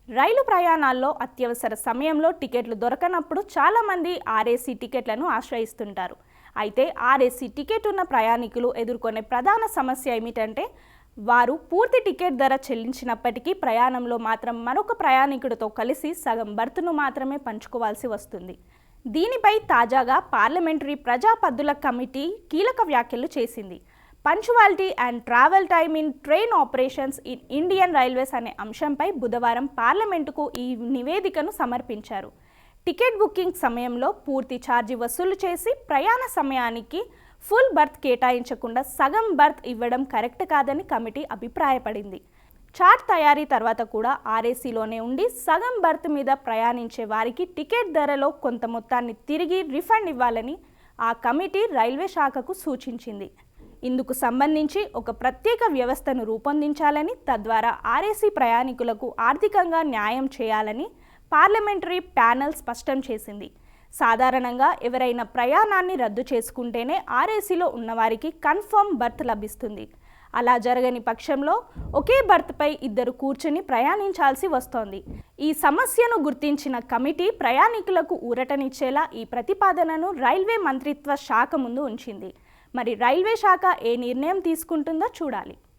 రైలు ప్రయాణాల్లో అత్యవసర సమయంలో టికెట్లు దొరకనప్పుడు చాలామంది ఆర్ఏసీ టికెట్లను ఆశ్రయిస్తుంటారు. అయితే ఆర్ఏసీ టికెట్ ఉన్న ప్రయాణికులు ఎదుర్కొనే ప్రధాన సమస్య ఏమిటంటే వారు పూర్తి టికెట్ ధర చెల్లించినప్పటికీ ప్రయాణంలో మాత్రం మరొక ప్రయాణికుడితో కలిసి సగం బర్తును మాత్రమే పంచుకోవాల్సి వస్తుంది. దీనిపై తాజాగా పార్లమెంటరీ ప్రజా పద్దుల కమిటీ కీలక వ్యాఖ్యలు చేసింది. Punctuality and travel time in train operations in Indian railways అనే అంశంపై బుధవారం పార్లమెంటుకు ఈ నివేదికను సమర్పించారు. టికెట్ బుకింగ్ సమయంలో పూర్తి ఛార్జీ వసూలు చేసి ప్రయాణ సమయానికి ఫుల్ బర్త్ కేటాయించకుండా సగం బర్త్ ఇవ్వడం కరెక్ట్ కాదని కమిటీ అభిప్రాయపడింది. చార్ట్ తయారీ తర్వాత కూడా ఆర్ఏసీలోనే ఉండి సగం బర్త్ మీద ప్రయాణించే వారికి టికెట్ ధరలో కొంత మొత్తాన్ని తిరిగి రిఫండ్ ఇవ్వాలని ఆ కమిటీ రైల్వే శాఖకు సూచించింది. ఇందుకు సంబంధించి ఒక ప్రత్యేక వ్యవస్థను రూపొందించాలని, తద్వారా ఆర్ఏసీ ప్రయాణికులకు ఆర్థికంగా న్యాయం చేయాలని పార్లమెంటరీ ప్యానెల్ స్పష్టం చేసింది. సాధారణంగా ఎవరైనా ప్రయాణాన్ని రద్దు చేసుకుంటేనే ఆర్ఏసీలో ఉన్నవారికి కన్ఫర్మ్ బర్త్ లభిస్తుంది. అలా జరగని పక్షంలో ఒకే బర్త్పై ఇద్దరు కూర్చుని ప్రయాణించాల్సి వస్తోంది. ఈ సమస్యను గుర్తించిన కమిటీ ప్రయాణికులకు ఊరటనిచ్చేలా ఈ ప్రతిపాదనను రైల్వే మంత్రిత్వ శాఖ ముందు ఉంచింది. మరి రైల్వే శాఖ ఏ నిర్ణయం తీసుకుంటుందో చూడాలి.